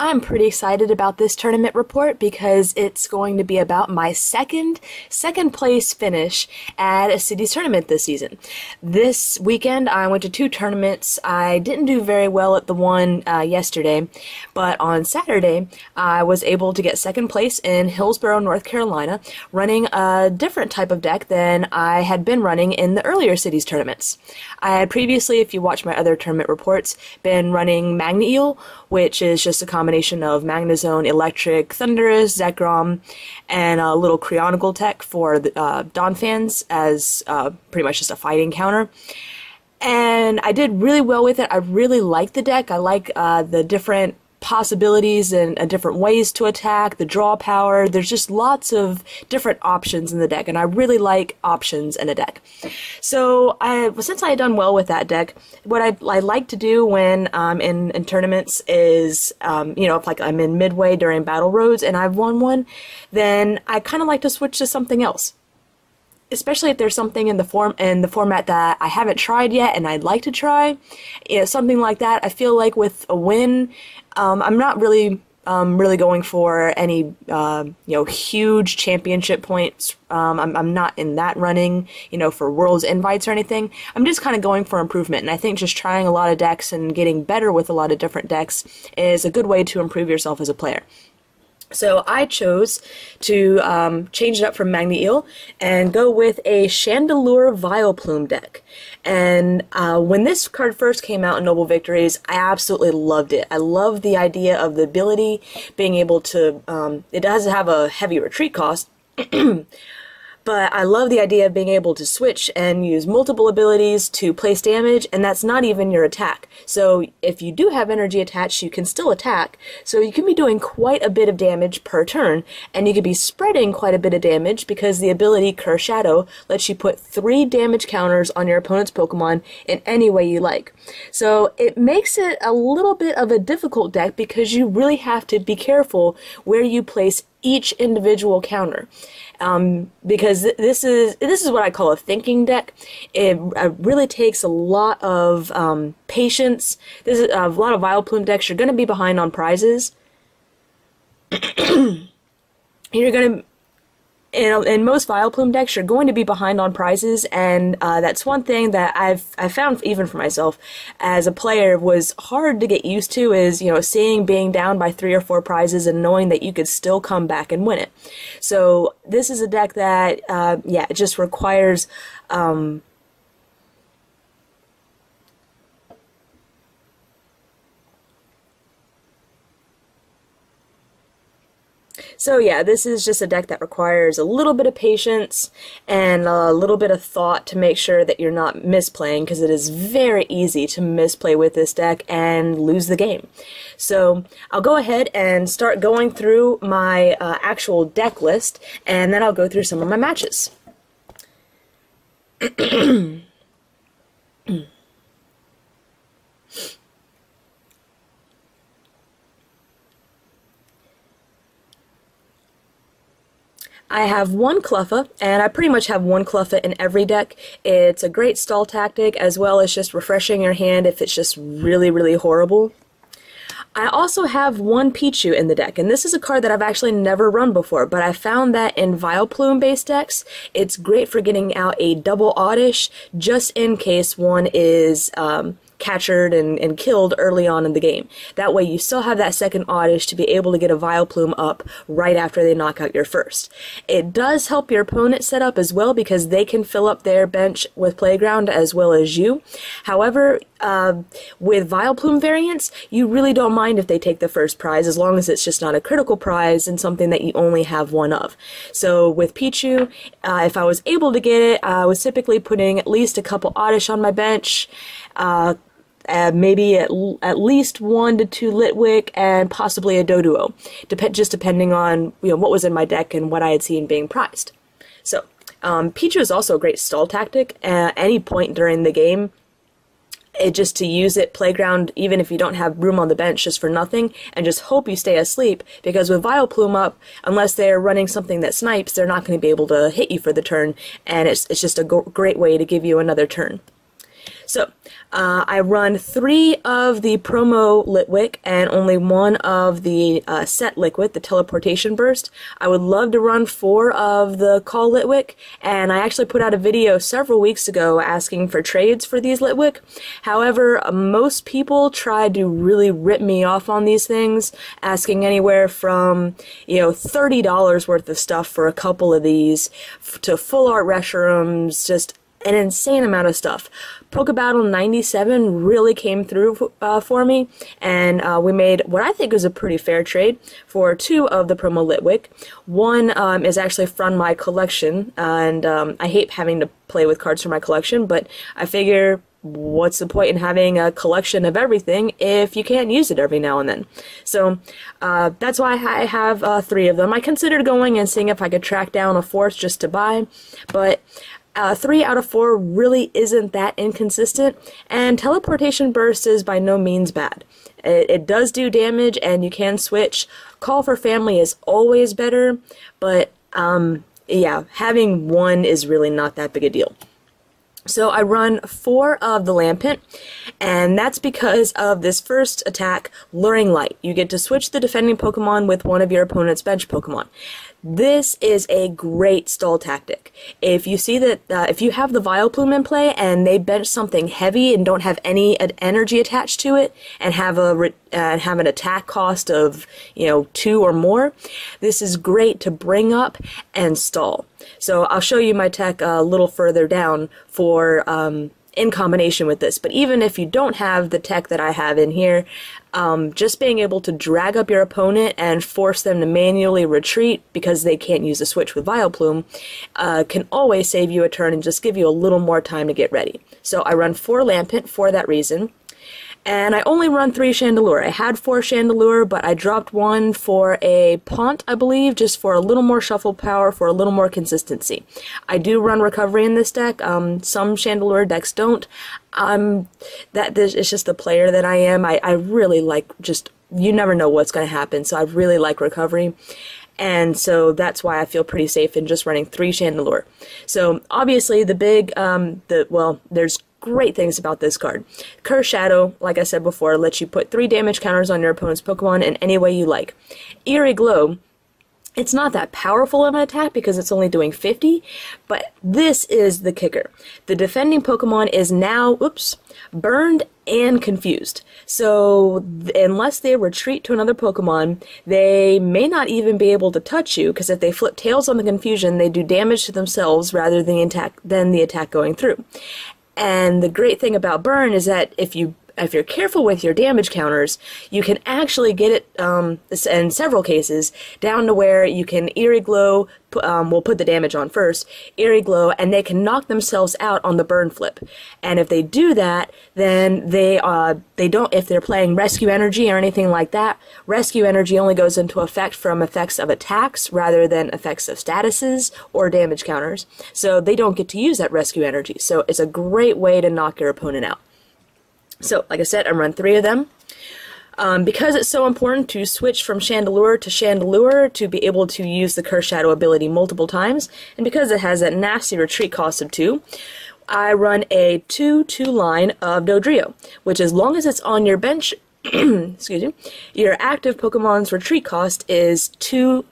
I'm pretty excited about this tournament report because it's going to be about my second place finish at a cities tournament this season. This weekend I went to 2 tournaments. I didn't do very well at the one yesterday, but on Saturday I was able to get second place in Hillsborough, North Carolina, running a different type of deck than I had been running in the earlier cities tournaments. I had previously, if you watch my other tournament reports, been running Magna Eel, which is just a combination of Magnezone, Electric, Thundurus, Zekrom, and a little Cryonicle tech for the Donphans as pretty much just a fighting counter. And I did really well with it. I really like the deck. I like the different possibilities and different ways to attack, the draw power. There's just lots of different options in the deck, and I really like options in a deck. So since I had done well with that deck, what I like to do when I'm in tournaments is, if like I'm in midway during battle roads and I've won one, then I kind of like to switch to something else. Especially if there's something in the format that I haven't tried yet and I'd like to try, something like that. I feel like with a win, I'm not really going for any huge championship points. I'm not in that running, for Worlds invites or anything. I'm just kind of going for improvement, and I think just trying a lot of decks and getting better with a lot of different decks is a good way to improve yourself as a player. So I chose to change it up from Magna Eel and go with a Chandelure Vileplume deck. And when this card first came out in Noble Victories, I absolutely loved it. I love the idea of the ability being able to, it does have a heavy retreat cost, but I love the idea of being able to switch and use multiple abilities to place damage, and that's not even your attack. So if you do have energy attached, you can still attack. So you can be doing quite a bit of damage per turn, and you could be spreading quite a bit of damage because the ability Curse Shadow lets you put 3 damage counters on your opponent's Pokemon in any way you like. So it makes it a little bit of a difficult deck because you really have to be careful where you place each individual counter. Because this is what I call a thinking deck. It really takes a lot of patience. This is a lot of Vileplume decks. You're going to be behind on prizes. You're going to, in most Vileplume decks, you're going to be behind on prizes, and that's one thing that I've found even for myself as a player was hard to get used to, is seeing being down by 3 or 4 prizes and knowing that you could still come back and win it. So this is a deck that it just requires So yeah, this is just a deck that requires a little bit of patience and a little bit of thought to make sure that you're not misplaying, because it is very easy to misplay with this deck and lose the game. So I'll go ahead and start going through my actual deck list, and then I'll go through some of my matches. I have one Cleffa, and I pretty much have one Cleffa in every deck. It's a great stall tactic, as well as just refreshing your hand if it's just really, really horrible. I also have one Pichu in the deck, and this is a card that I've actually never run before, but I found that in Vileplume based decks, it's great for getting out a double Oddish, just in case one is captured and killed early on in the game. That way you still have that second Oddish to be able to get a Vileplume up right after they knock out your first. It does help your opponent set up as well, because they can fill up their bench with Playground as well as you. However, with Vileplume variants, you really don't mind if they take the first prize, as long as it's just not a critical prize and something that you only have one of. So with Pichu, if I was able to get it, I was typically putting at least a couple Oddish on my bench, maybe at least 1 to 2 Litwick, and possibly a Doduo, just depending on what was in my deck and what I had seen being prized. So Pichu is also a great stall tactic at any point during the game. Just to use it Playground, even if you don't have room on the bench, just for nothing, and just hope you stay asleep, because with Vileplume up, unless they're running something that snipes, they're not going to be able to hit you for the turn, and it's just a great way to give you another turn. So, I run 3 of the promo Litwick and only 1 of the set liquid, the Teleportation Burst. I would love to run 4 of the Call Litwick, and I actually put out a video several weeks ago asking for trades for these Litwick. However, most people tried to really rip me off on these things, asking anywhere from, $30 worth of stuff for a couple of these, to full art Reshiram's, just an insane amount of stuff. Pokebattle 97 really came through for me, and we made what I think was a pretty fair trade for 2 of the promo Litwick. 1 is actually from my collection, and I hate having to play with cards from my collection, but I figure what's the point in having a collection of everything if you can't use it every now and then? So that's why I have 3 of them. I considered going and seeing if I could track down a 4th just to buy, but 3 out of 4 really isn't that inconsistent, and Teleportation Burst is by no means bad. It does do damage, and you can switch. Call for Family is always better, but yeah, having 1 is really not that big a deal. So I run 4 of the Lampent, and that's because of this first attack, Luring Light. You get to switch the defending Pokemon with one of your opponent's bench Pokemon. This is a great stall tactic. If you see that, if you have the Vileplume in play and they bench something heavy and don't have any energy attached to it, and have an attack cost of 2 or more, this is great to bring up and stall. So I'll show you my tech a little further down for in combination with this. But even if you don't have the tech that I have in here, just being able to drag up your opponent and force them to manually retreat because they can't use a switch with Vileplume can always save you a turn and just give you a little more time to get ready. So I run 4 Lampent for that reason. And I only run 3 Chandelure. I had 4 Chandelure, but I dropped 1 for a Pont, I believe, just for a little more shuffle power, for a little more consistency. I do run Recovery in this deck. Some Chandelure decks don't. It's just the player that I am. I really like you never know what's going to happen, so I really like Recovery. And so that's why I feel pretty safe in just running 3 Chandelure. So obviously there's great things about this card. Curse Shadow, like I said before, lets you put 3 damage counters on your opponent's Pokemon in any way you like. Eerie Glow, it's not that powerful of an attack because it's only doing 50, but this is the kicker. The defending Pokemon is now, burned and confused. So unless they retreat to another Pokemon, they may not even be able to touch you, because if they flip tails on the confusion, they do damage to themselves rather than the attack going through. And the great thing about Burn is that if you're careful with your damage counters, you can actually get it, in several cases, down to where you can Eerie Glow, we'll put the damage on first, Eerie Glow, and they can knock themselves out on the burn flip. And if they do that, then they don't, if they're playing Rescue Energy or anything like that, Rescue Energy only goes into effect from effects of attacks rather than effects of statuses or damage counters. So they don't get to use that Rescue Energy. So it's a great way to knock your opponent out. So, like I said, I run 3 of them. Because it's so important to switch from Chandelure to Chandelure to be able to use the Curse Shadow ability multiple times, and because it has that nasty retreat cost of 2, I run a 2/2 line of Dodrio, which as long as it's on your bench, excuse me, your active Pokemon's retreat cost is 2...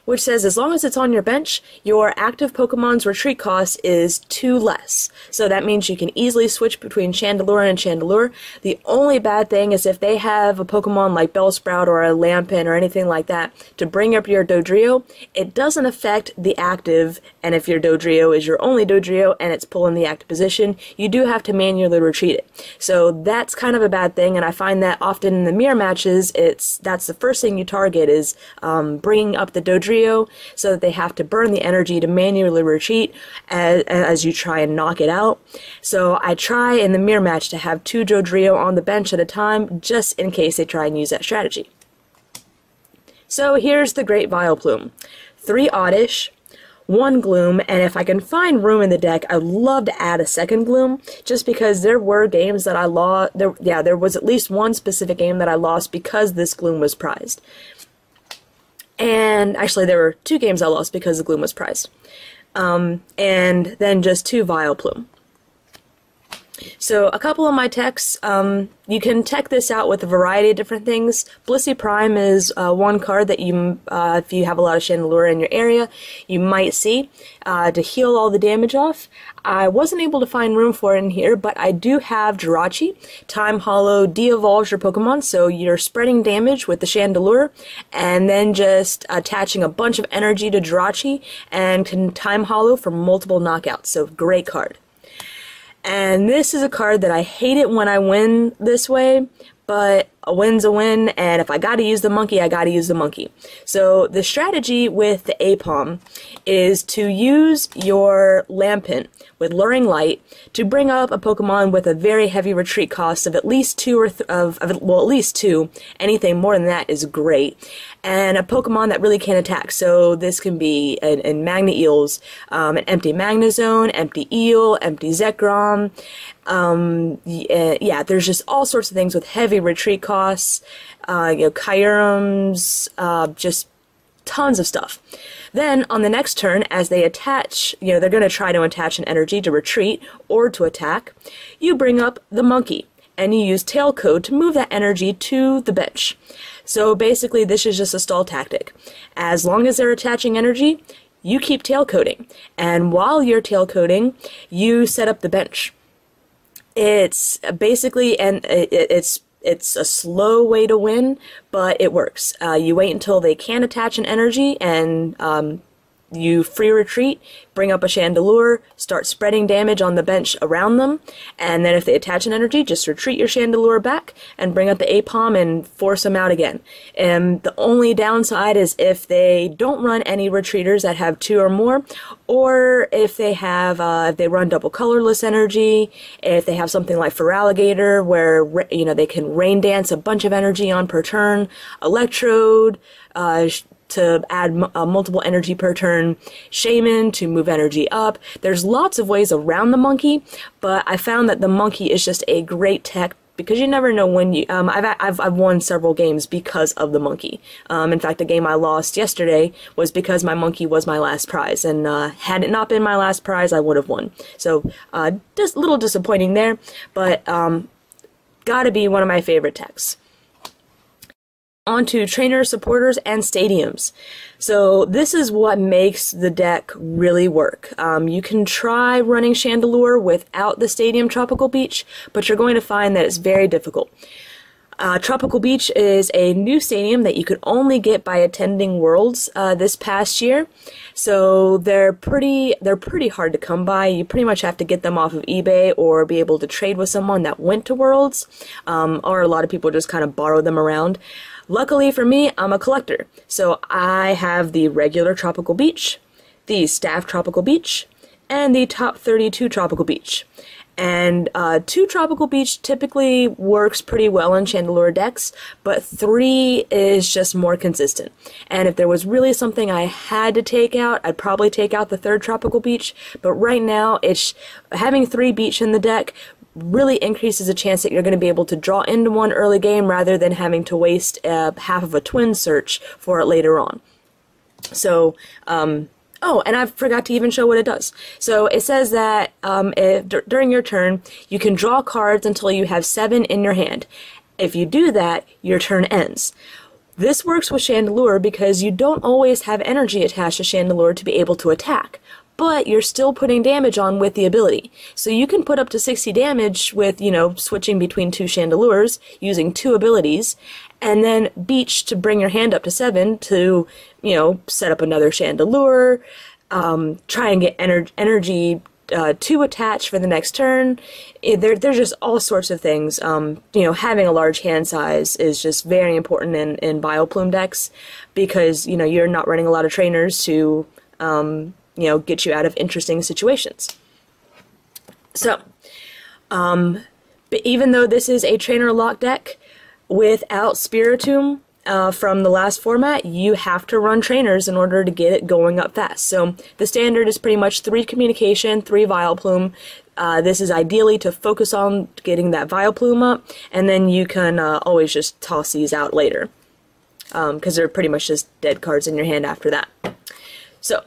which says as long as it's on your bench, your active Pokemon's retreat cost is 2 less. So that means you can easily switch between Chandelure and Chandelure. The only bad thing is if they have a Pokemon like Bellsprout or a Lampent or anything like that to bring up your Dodrio, it doesn't affect the active, and if your Dodrio is your only Dodrio and it's pulling the active position, you do have to manually retreat it. So that's kind of a bad thing, and I find that often in the mirror matches, that's the first thing you target is bringing up the Dodrio, so that they have to burn the energy to manually retreat as you try and knock it out. So I try in the mirror match to have 2 Dodrio on the bench at a time, just in case they try and use that strategy. So here's the Great Vileplume. 3 Oddish, 1 Gloom, and if I can find room in the deck, I'd love to add a second Gloom, just because there were games that I lost. There was at least one specific game that I lost because this Gloom was prized. And actually, there were 2 games I lost because the Gloom was prized. And then just 2 Vileplume. So a couple of my techs, you can tech this out with a variety of different things. Blissey Prime is one card that you, if you have a lot of Chandelure in your area, you might see to heal all the damage off. I wasn't able to find room for it in here, but I do have Jirachi. Time Hollow de-evolves your Pokemon, so you're spreading damage with the Chandelure, and then just attaching a bunch of energy to Jirachi, and can Time Hollow for multiple knockouts, so great card. And this is a card that I hate it when I win this way, but a win's a win, and if I gotta use the monkey, I gotta use the monkey. So the strategy with the Aipom is to use your Lampent with Luring Light to bring up a Pokemon with a very heavy retreat cost of at least 2 or at least 2. Anything more than that is great. And a Pokemon that really can't attack. So this can be in Magna Eels, an empty Magnezone, empty Eel, empty Zekrom. Yeah, there's just all sorts of things with heavy retreat costs, Kyurems, just tons of stuff. Then, on the next turn, as they attach, they're going to try to attach an energy to retreat or to attack, you bring up the monkey, and you use Tail Code to move that energy to the bench. So basically, this is just a stall tactic. As long as they're attaching energy, you keep tail coding. And while you're tail coding, you set up the bench. It's basically, and it's a slow way to win, but it works. You wait until they can attach an energy, and you free retreat, bring up a Chandelure, start spreading damage on the bench around them, and then if they attach an energy, just retreat your Chandelure back and bring up the Aipom and force them out again. And the only downside is if they don't run any retreaters that have 2 or more, or if they have, if they run double colorless energy, if they have something like Feraligatr where, they can rain dance a bunch of energy on per turn, Electrode, to add multiple energy per turn, Shaman to move energy up. There's lots of ways around the monkey, but I found that the monkey is just a great tech because you never know when you. I've won several games because of the monkey. In fact, the game I lost yesterday was because my monkey was my last prize, and had it not been my last prize, I would have won. So just a little disappointing there, but gotta be one of my favorite techs. On to trainers, supporters, and stadiums. So this is what makes the deck really work. You can try running Chandelure without the Stadium Tropical Beach, but you're going to find that it's very difficult. Tropical Beach is a new stadium that you could only get by attending Worlds this past year. So they're pretty hard to come by. You pretty much have to get them off of eBay or be able to trade with someone that went to Worlds, or a lot of people just kind of borrow them around. Luckily for me, I'm a collector, so I have the regular Tropical Beach, the Staff Tropical Beach, and the Top 32 Tropical Beach. And 2 Tropical Beach typically works pretty well in Chandelure decks, but 3 is just more consistent. And if there was really something I had to take out, I'd probably take out the 3rd Tropical Beach, but right now, it's having 3 beach in the deck really increases the chance that you're going to be able to draw into one early game rather than having to waste half of a twin search for it later on. So, oh, and I forgot to even show what it does. So it says that during your turn, you can draw cards until you have 7 in your hand. If you do that, your turn ends. This works with Chandelure because you don't always have energy attached to Chandelure to be able to attack, but you're still putting damage on with the ability. So you can put up to 60 damage with, switching between 2 Chandelures, using 2 abilities, and then Beach to bring your hand up to 7 to, set up another Chandelure, try and get energy to attach for the next turn. There's just all sorts of things. Having a large hand size is just very important in Vileplume decks because, you're not running a lot of trainers to, get you out of interesting situations. So, but even though this is a trainer lock deck, without Spiritomb from the last format, you have to run trainers in order to get it going up fast. So the standard is pretty much 3 communication, 3 Vileplume. This is ideally to focus on getting that Vileplume up, and then you can always just toss these out later. because they're pretty much just dead cards in your hand after that. So,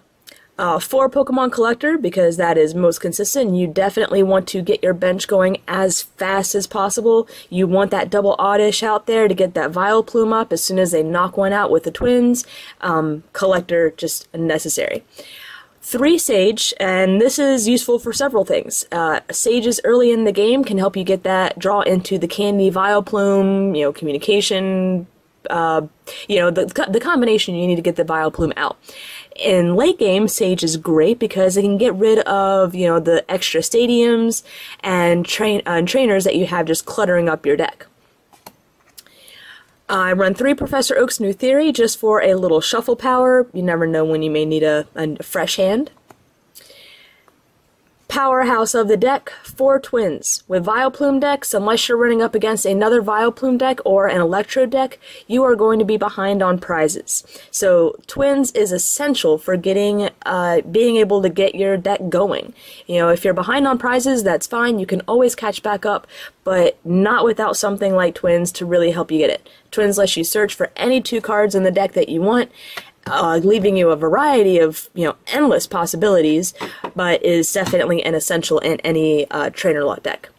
4 Pokemon Collector, because that is most consistent. You definitely want to get your bench going as fast as possible. You want that double Oddish out there to get that Vileplume up as soon as they knock one out with the twins. Collector, just necessary. 3 Sage, and this is useful for several things. Sages early in the game can help you get that draw into the Candy Vileplume, communication, the combination you need to get the Vileplume out. In late game, Sage is great because it can get rid of, the extra stadiums and trainers that you have just cluttering up your deck. I run 3 Professor Oak's New Theory just for a little shuffle power. You never know when you may need a fresh hand. Powerhouse of the deck, 4 Twins. With Vileplume decks, unless you're running up against another Vileplume deck or an Electrode deck, you are going to be behind on prizes. So Twins is essential for being able to get your deck going. If you're behind on prizes, that's fine. You can always catch back up, but not without something like Twins to really help you get it. Twins lets you search for any 2 cards in the deck that you want, leaving you a variety of, endless possibilities, but is definitely an essential in any trainer lot deck.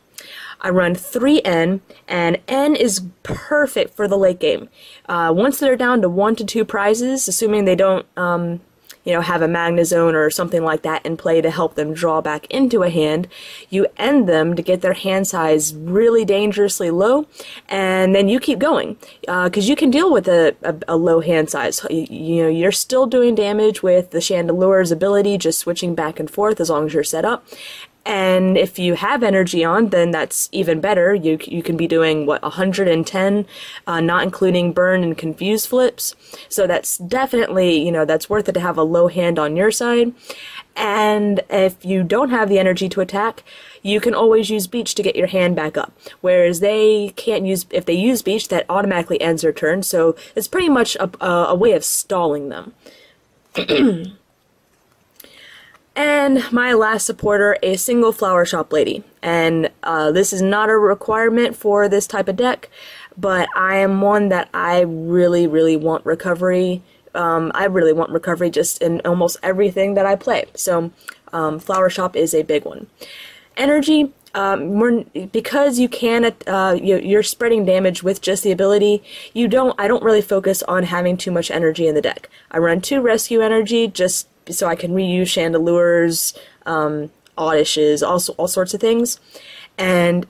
I run 3 N, and N is perfect for the late game. Once they're down to 1 to 2 prizes, assuming they don't, have a Magnezone or something like that in play to help them draw back into a hand, you end them to get their hand size really dangerously low, and then you keep going. Because you can deal with a low hand size. You're still doing damage with the Chandelure's ability, just switching back and forth as long as you're set up. And if you have energy on, then that's even better. You can be doing, 110, not including burn and confuse flips. So that's definitely, that's worth it to have a low hand on your side. And if you don't have the energy to attack, you can always use Beach to get your hand back up. Whereas they can't use, if they use Beach, that automatically ends their turn. So it's pretty much a way of stalling them. And my last supporter, a single Flower Shop Lady. And this is not a requirement for this type of deck, but I am one that I really, really want recovery. I really want recovery just in almost everything that I play. So Flower Shop is a big one. Energy, because you can, you're spreading damage with just the ability, I don't really focus on having too much energy in the deck. I run 2 Rescue Energy just so I can reuse Chandelures, Oddishes, all sorts of things, and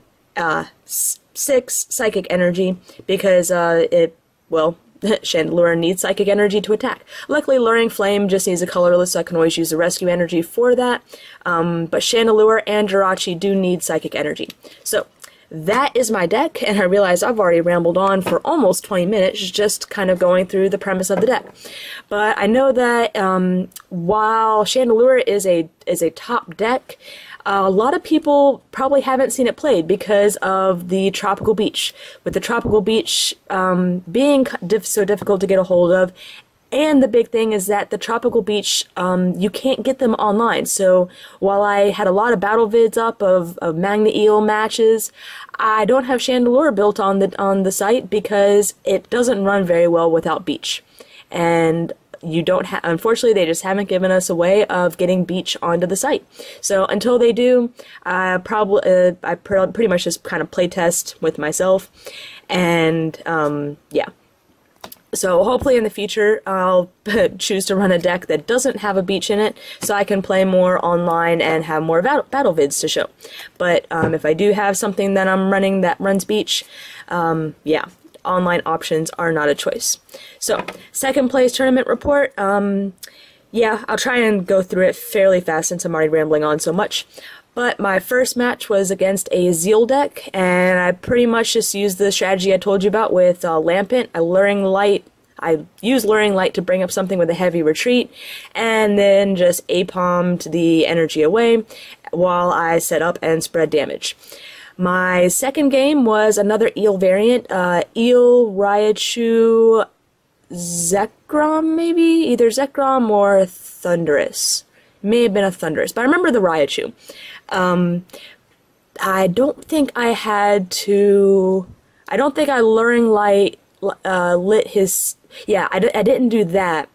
6 Psychic Energy because Chandelure needs Psychic Energy to attack. Luckily, Luring Flame just needs a colorless, so I can always use the Rescue Energy for that, but Chandelure and Jirachi do need Psychic Energy. So that is my deck, and I realize I've already rambled on for almost 20 minutes just kind of going through the premise of the deck. But I know that while Chandelure is a top deck, a lot of people probably haven't seen it played because of the Tropical Beach. With the Tropical Beach being so difficult to get a hold of, and the big thing is that the Tropical Beach, you can't get them online. So while I had a lot of battle vids up of Magna Eel matches, I don't have Chandelure built on the site because it doesn't run very well without Beach. And you don't have, unfortunately, they just haven't given us a way of getting Beach onto the site. So until they do, I pretty much just kind of play test with myself, and yeah. So hopefully in the future I'll choose to run a deck that doesn't have a Beach in it so I can play more online and have more battle vids to show. But if I do have something that I'm running that runs Beach, yeah, online options are not a choice. So, second place tournament report. Yeah, I'll try and go through it fairly fast since I'm already rambling on so much. But my first match was against a Zeal deck, and I pretty much just used the strategy I told you about with Lampent. I used Luring Light to bring up something with a heavy retreat, and then just A-palmed the energy away while I set up and spread damage. My second game was another Eel variant, Eel, Raichu, Zekrom maybe? Either Zekrom or Thundurus. May have been a Thundurus, but I remember the Raichu. I don't think I Luring Light lit his yeah, I didn't do that.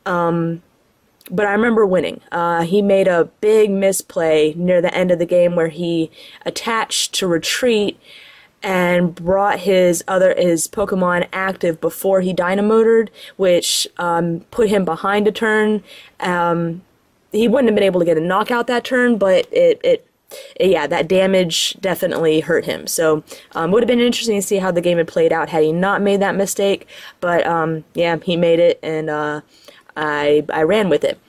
But I remember winning. He made a big misplay near the end of the game where he attached to retreat and brought his Pokemon active before he Dynamotored, which put him behind a turn. He wouldn't have been able to get a knockout that turn, but yeah, that damage definitely hurt him. So would have been interesting to see how the game had played out had he not made that mistake. But yeah, he made it, and I ran with it.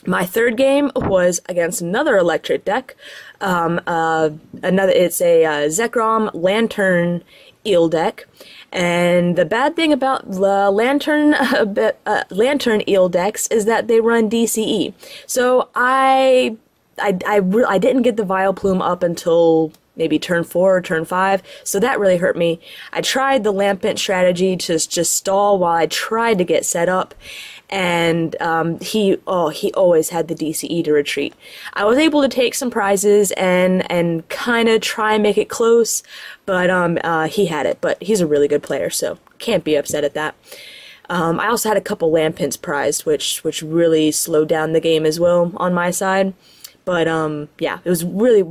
My third game was against another electric deck. It's a Zekrom Lantern Eel deck. And the bad thing about the Lantern Eel decks is that they run DCE. So I didn't get the Vileplume up until maybe turn 4 or turn 5, so that really hurt me. I tried the Lampent strategy to just stall while I tried to get set up, and he always had the DCE to retreat. I was able to take some prizes and kind of try and make it close, but he had it. But he's a really good player, so can't be upset at that. I also had a couple Lampents prized, which really slowed down the game as well on my side. But yeah, it was really